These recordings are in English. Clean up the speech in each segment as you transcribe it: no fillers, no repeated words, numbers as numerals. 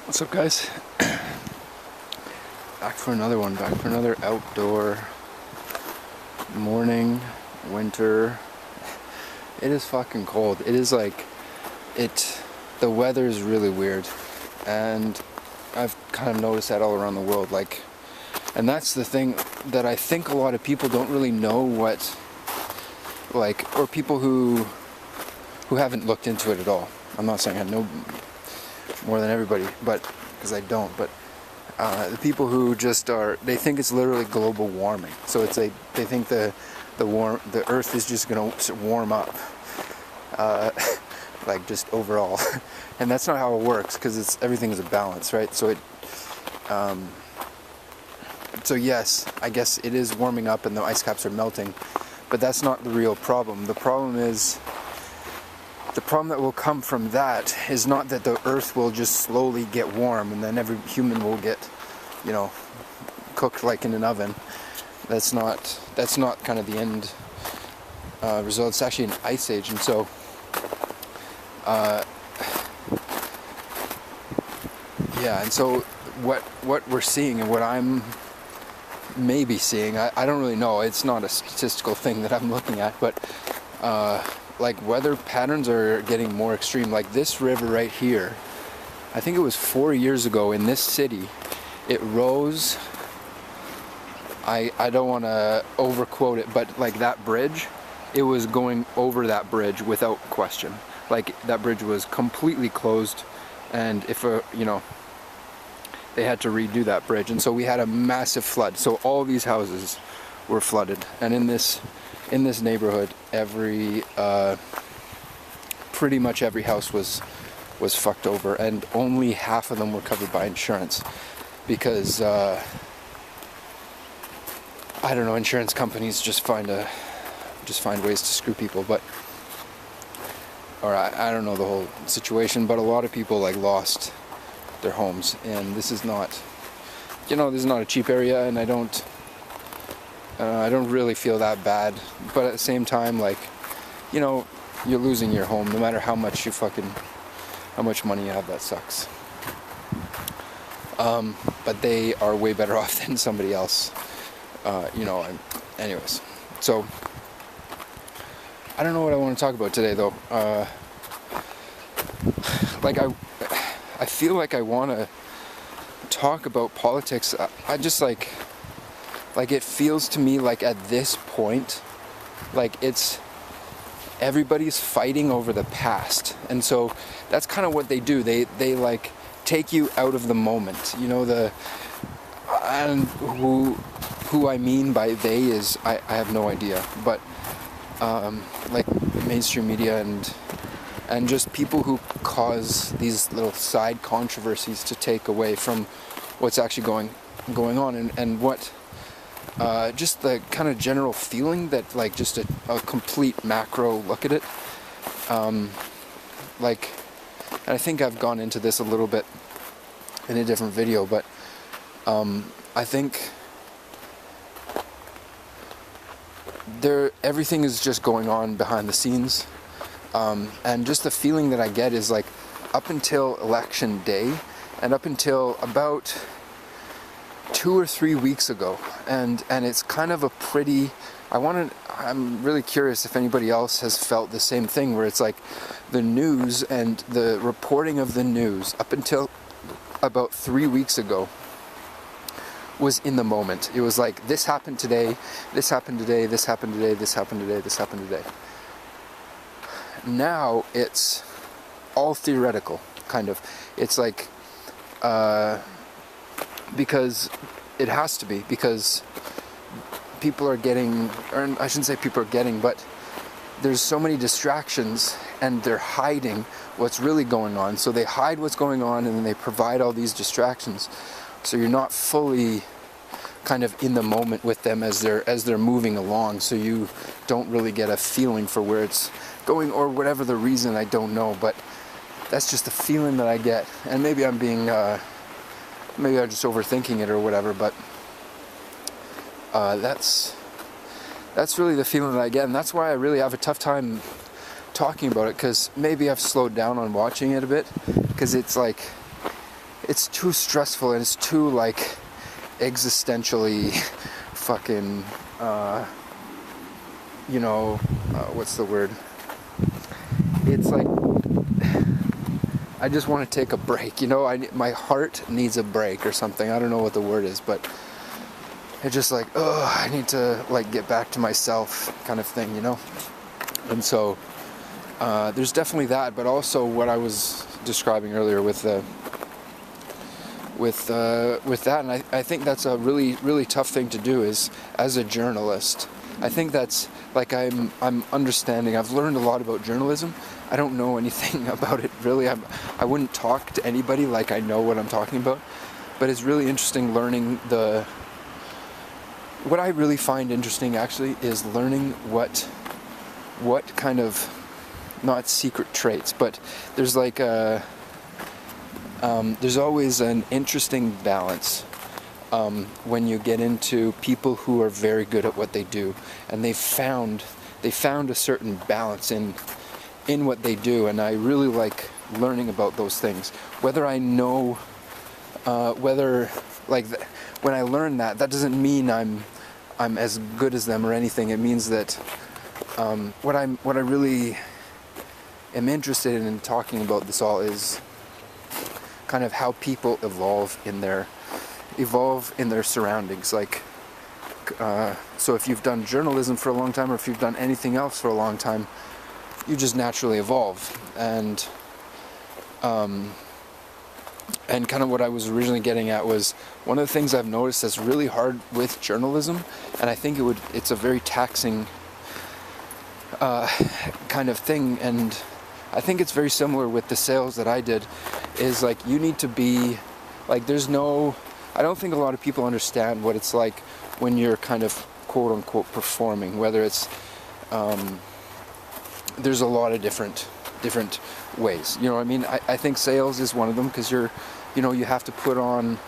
What's up, guys? Back for another one, back for another outdoor morning, winter. It is fucking cold. It is like, the weather is really weird, and I've kind of noticed that all around the world, and that's the thing that I think a lot of people don't really know or people who haven't looked into it at all. I'm not saying I know more than everybody, but because I don't, but the people who they think it's literally global warming. So they think the earth is just gonna warm up, just overall, and that's not how it works, because everything is a balance, right? So yes, I guess it is warming up and the ice caps are melting, but that's not the real problem. The problem that will come from that is not that the earth will just slowly get warm and then every human will get, cooked like in an oven. That's not kind of the end result. It's actually an ice age, and so and so what we're seeing and what I'm maybe seeing, I don't really know, it's not a statistical thing that I'm looking at, but weather patterns are getting more extreme. Like this river right here, I think it was 4 years ago in this city, it rose, I don't want to overquote it, but that bridge, it was going over that bridge without question. That bridge was completely closed, and they had to redo that bridge, and so we had a massive flood. So all these houses were flooded, and in this neighborhood, pretty much every house was fucked over, and only half of them were covered by insurance, because I don't know, insurance companies just find ways to screw people, I don't know the whole situation, but a lot of people lost their homes, and this is not a cheap area, and I don't really feel that bad, but at the same time, you're losing your home no matter how much money you have. That sucks. But they are way better off than somebody else. Anyways, so I don't know what I want to talk about today, though. I feel like I want to talk about politics. I just it feels to me like at this point, it's everybody's fighting over the past, and so that's kind of what they do. They take you out of the moment. And who I mean by they is I have no idea, but mainstream media and just people who cause these little side controversies to take away from what's actually going on, and what just the kind of general feeling that just a complete macro look at it, and I think I've gone into this a little bit in a different video, but I think everything is just going on behind the scenes, and just the feeling that I get is up until election day and up until about 2 or 3 weeks ago, and it's kind of a pretty, I'm really curious if anybody else has felt the same thing, where it's the news and the reporting of the news up until about 3 weeks ago was in the moment. It was this happened today, this happened today, this happened today, this happened today, this happened today. Now it's all theoretical, kind of. It's because it has to be, because people are getting, or I shouldn't say people are getting, but there's so many distractions, and they're hiding what's really going on. So they hide what's going on, and then they provide all these distractions, so you're not fully kind of in the moment with them as they're moving along, so you don't really get a feeling for where it's going, or whatever the reason, I don't know, but that's just the feeling that I get. And maybe I'm just overthinking it or whatever, but that's really the feeling that I get, and that's why I really have a tough time talking about it, because maybe I've slowed down on watching it a bit, because it's it's too stressful, and it's too like existentially fucking what's the word, it's like I just want to take a break, my heart needs a break or something. I don't know what the word is, but it's just like, I need to like get back to myself kind of thing, and so there's definitely that, but also what I was describing earlier with that, and I think that's a really, really tough thing to do is as a journalist. I think that's like I'm understanding. I've learned a lot about journalism. I don't know anything about it really. I wouldn't talk to anybody like I know what I'm talking about, but it's really interesting learning what I really find interesting actually is learning what kind of, not secret traits, but there's like there's always an interesting balance when you get into people who are very good at what they do, and they found a certain balance in what they do, and I really like learning about those things. Whether I know, when I learn that doesn't mean I'm as good as them or anything. It means that what I really am interested in talking about this all is kind of how people evolve in their surroundings. Like, so if you've done journalism for a long time, or if you've done anything else for a long time, you just naturally evolve. And kind of what I was originally getting at was one of the things I've noticed that's really hard with journalism, and I think it's a very taxing kind of thing, and I think it's very similar with the sales that I did, is like you need to be like, I don't think a lot of people understand what it's like when you're kind of quote unquote performing, whether it's there's a lot of different ways, you know what I mean? I think sales is one of them, because you have to put on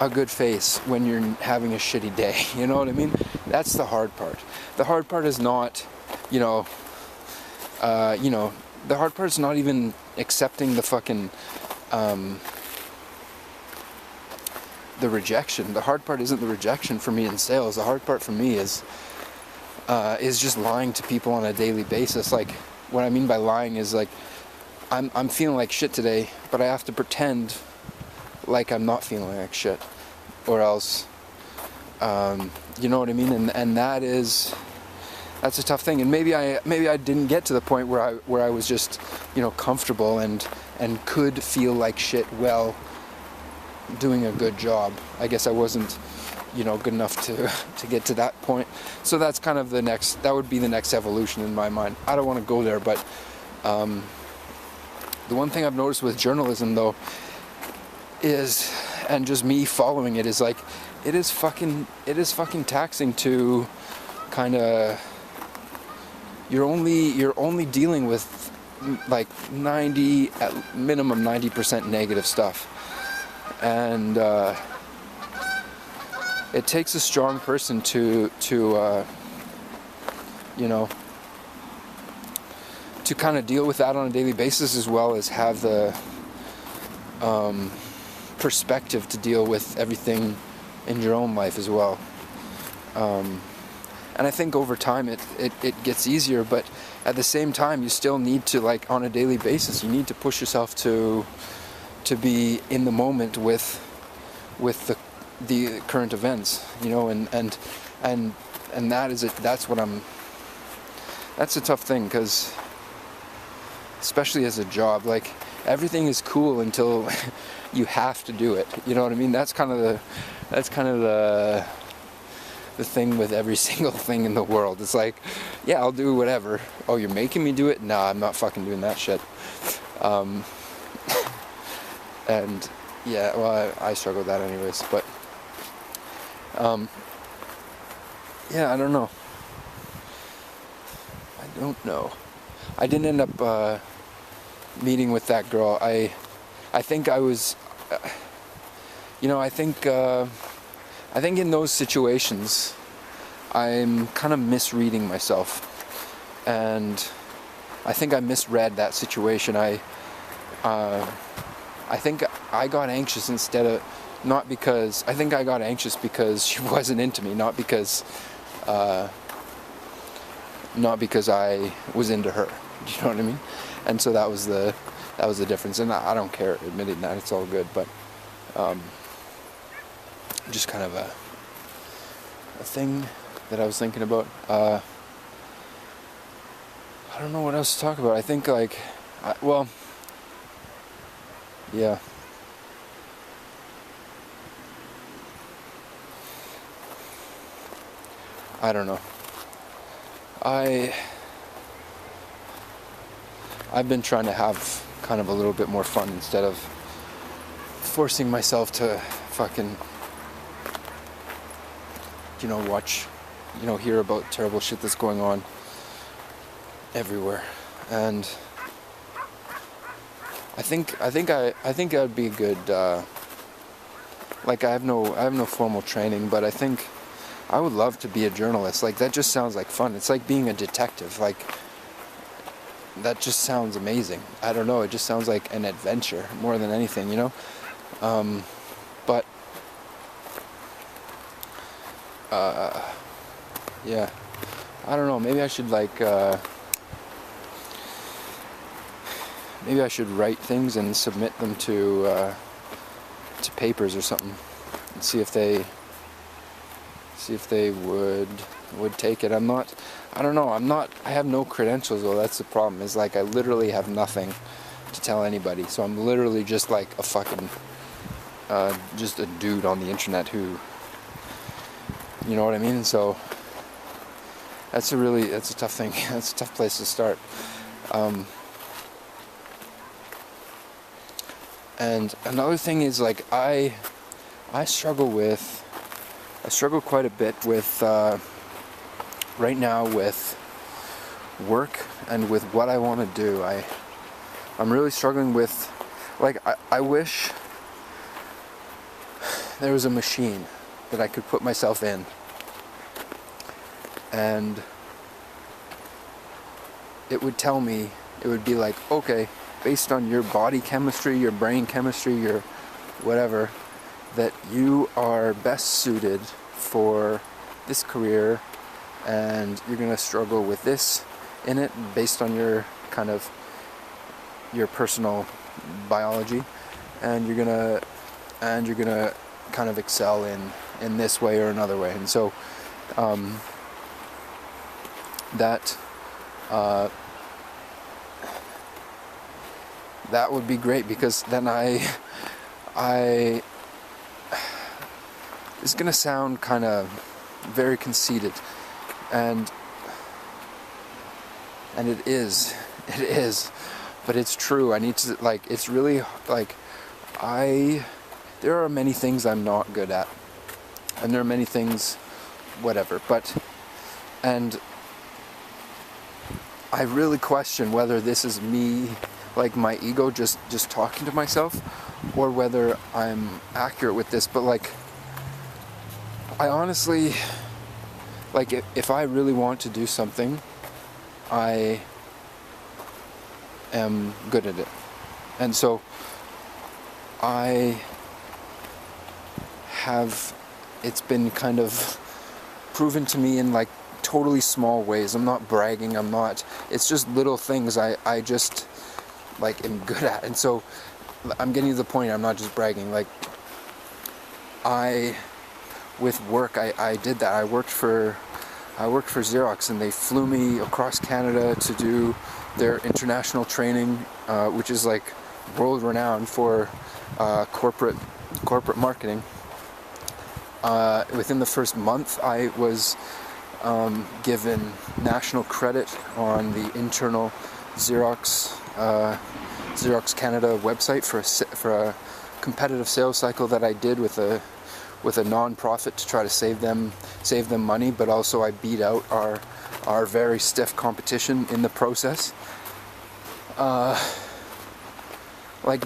a good face when you're having a shitty day, you know what I mean? That's the hard part. The hard part is not, the hard part is not even accepting the fucking, the rejection. The hard part isn't the rejection for me in sales. The hard part for me is just lying to people on a daily basis. Like, what I mean by lying is like, I'm feeling like shit today, but I have to pretend like I'm not feeling like shit, or else, you know what I mean? And that's a tough thing. And maybe I didn't get to the point where I was just, comfortable and could feel like shit while doing a good job. I guess I wasn't, good enough to get to that point. So that's kind of that would be the next evolution in my mind. I don't want to go there, but the one thing I've noticed with journalism though is, and just me following it, is like, it is fucking taxing to kind of, you're only dealing with like 90, at minimum 90% negative stuff. And it takes a strong person to kind of deal with that on a daily basis, as well as have the perspective to deal with everything in your own life as well. And I think over time it gets easier, but at the same time you still need to, like, on a daily basis, you need to push yourself to be in the moment with the current events, and that's a tough thing, because especially as a job, like, everything is cool until you have to do it, you know what I mean? That's kind of the thing with every single thing in the world. It's like, yeah, I'll do whatever. Oh, you're making me do it? Nah, I'm not fucking doing that shit. And yeah, well, I struggle with that anyways, but yeah, I don't know. I didn't end up meeting with that girl. I think I was, I think in those situations, I'm kind of misreading myself, and I think I misread that situation. I think I got anxious instead of, not because, I think I got anxious because she wasn't into me, not because I was into her. Do you know what I mean? And so that was the difference. And I don't care admitting that, it's all good, but just kind of a thing that I was thinking about. I don't know what else to talk about. I think yeah. I don't know. I've been trying to have kind of a little bit more fun instead of forcing myself to fucking, watch, hear about terrible shit that's going on everywhere. And I think I'd be a good, I have no formal training, but I think I would love to be a journalist. Like, that just sounds like fun. It's like being a detective. Like, that just sounds amazing. I don't know, it just sounds like an adventure more than anything, but yeah, I don't know, maybe I should maybe I should write things and submit them to papers or something and see if they would take it. I have no credentials though. That's the problem, is I literally have nothing to tell anybody. So I'm literally just like a fucking just a dude on the internet who, you know what I mean? So that's a tough thing. That's a tough place to start. And another thing is I struggle quite a bit with right now with work and with what I want to do. I'm really struggling with, I wish there was a machine that I could put myself in, and it would tell me, it would be like, okay, based on your body chemistry, your brain chemistry, your whatever, that you are best suited for this career, and you're going to struggle with this in it based on your kind of your personal biology, and you're going to kind of excel in this way or another way. And so that would be great, because then it's going to sound kind of very conceited, and it is, but it's true. I need to, it's really, there are many things I'm not good at, and there are many things, whatever, and I really question whether this is me, my ego just talking to myself, or whether I'm accurate with this. But I honestly, if I really want to do something, I am good at it. And so it's been kind of proven to me in totally small ways. I'm not bragging, it's just little things I just am good at. And so I'm getting to the point, I'm not just bragging, with work, I did that. I worked for Xerox, and they flew me across Canada to do their international training, which is world renowned for corporate marketing. Within the first month, I was given national credit on the internal Xerox Canada website for a competitive sales cycle that I did with a non-profit to try to save them money, but also I beat out our very stiff competition in the process.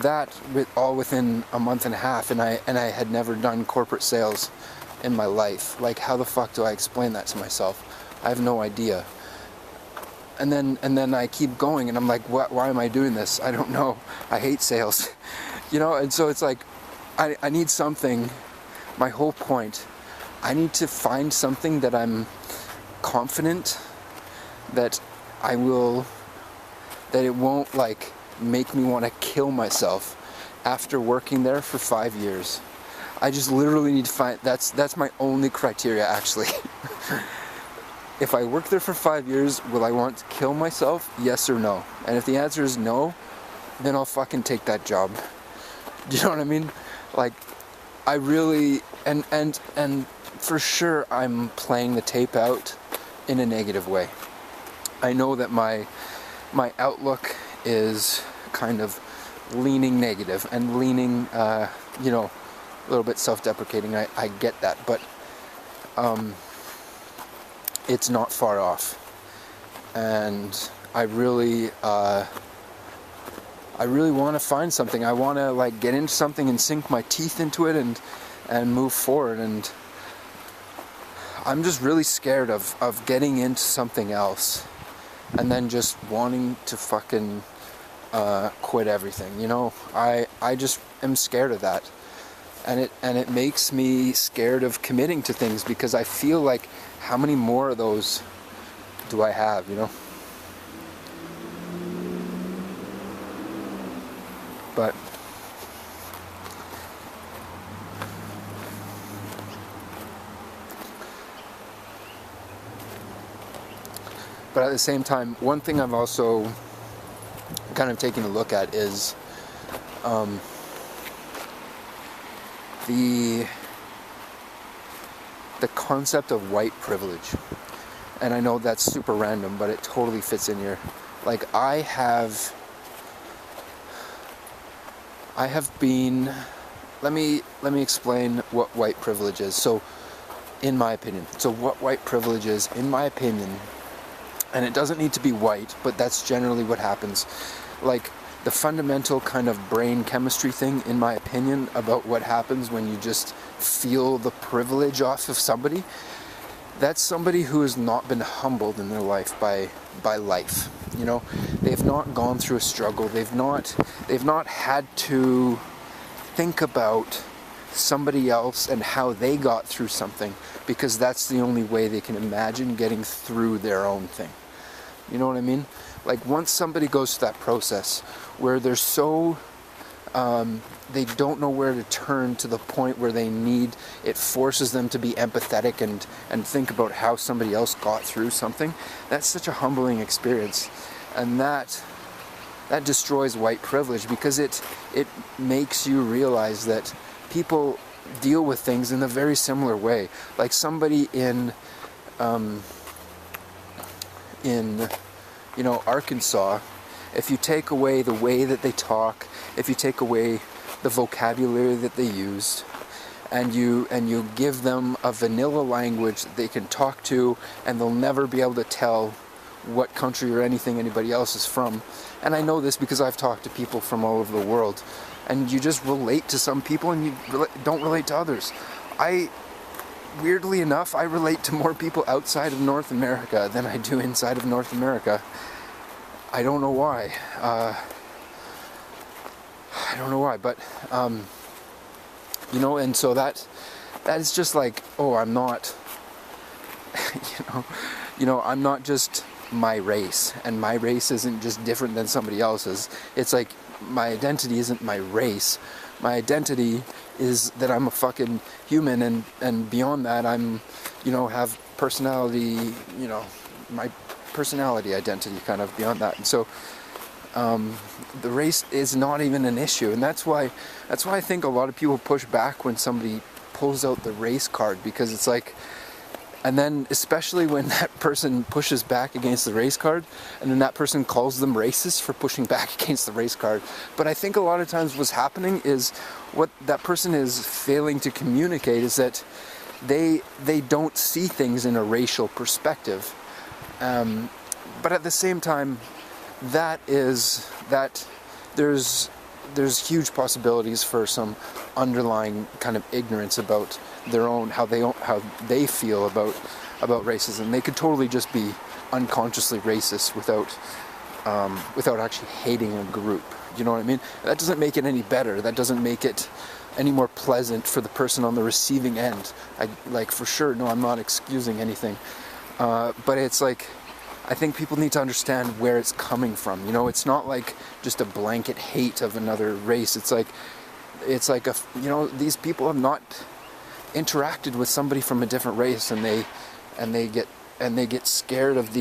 That, all within a month and a half, and I had never done corporate sales in my life. How the fuck do I explain that to myself? I have no idea. And then I keep going, and I'm why am I doing this? I don't know. I hate sales. You know, and so it's like, I need something, my whole point, I need to find something that I'm confident that that it won't like make me want to kill myself after working there for 5 years. I just literally need to find, that's my only criteria actually. If I work there for 5 years, will I want to kill myself? Yes or no? And if the answer is no, then I'll fucking take that job. Do you know what I mean? Like, I really, and for sure I'm playing the tape out in a negative way. I know that my outlook is kind of leaning negative and leaning, you know, a little bit self-deprecating. I get that, but it's not far off. And I really want to find something. I want to like get into something and sink my teeth into it and move forward. And I'm just really scared of getting into something else and then just wanting to fucking quit everything. You know, I just am scared of that. And it makes me scared of committing to things because I feel like, how many more of those do I have, you know? But at the same time, one thing I've also kind of taken a look at is the concept of white privilege. And I know that's super random, but it totally fits in here. Like, I have been, let me explain what white privilege is. So, in my opinion, what white privilege is, in my opinion, and it doesn't need to be white, but that's generally what happens. Like, the fundamental kind of brain chemistry thing, in my opinion, about what happens when you just feel the privilege off of somebody, that's somebody who has not been humbled in their life by life. You know, they've not gone through a struggle. They've not had to think about somebody else and how they got through something, because that's the only way they can imagine getting through their own thing. You know what I mean? Like, once somebody goes through that process where they're so they don't know where to turn to the point where it forces them to be empathetic and think about how somebody else got through something, that's such a humbling experience. And that destroys white privilege, because it makes you realize that people deal with things in a very similar way. Like, somebody in you know, Arkansas, if you take away the way that they talk, if you take away the vocabulary that they use, and you give them a vanilla language that they can talk to, and they'll never be able to tell what country or anything anybody else is from. And I know this because I've talked to people from all over the world, and you just relate to some people and you don't relate to others. Weirdly enough, I relate to more people outside of North America than I do inside of North America. I don't know why. But you know, and so that is just like, oh, I'm not, you know, I'm not just my race, and my race isn't just different than somebody else's. It's like, my identity isn't my race. My identity is that I'm a fucking human, and beyond that, I'm, you know, have personality, you know, my personality identity kind of beyond that. And so the race is not even an issue, and that's why I think a lot of people push back when somebody pulls out the race card, because it's like, and then especially when that person pushes back against the race card, and then that person calls them racist for pushing back against the race card. But I think a lot of times what's happening is, what that person is failing to communicate is that they don't see things in a racial perspective. But at the same time, there's huge possibilities for some underlying kind of ignorance about their own, how they feel about racism. They could totally just be unconsciously racist without actually hating a group. You know what I mean? That doesn't make it any better. That doesn't make it any more pleasant for the person on the receiving end. For sure, no, I'm not excusing anything. But it's like, I think people need to understand where it's coming from. You know, it's not like just a blanket hate of another race. It's like these people have not interacted with somebody from a different race, and they get scared of the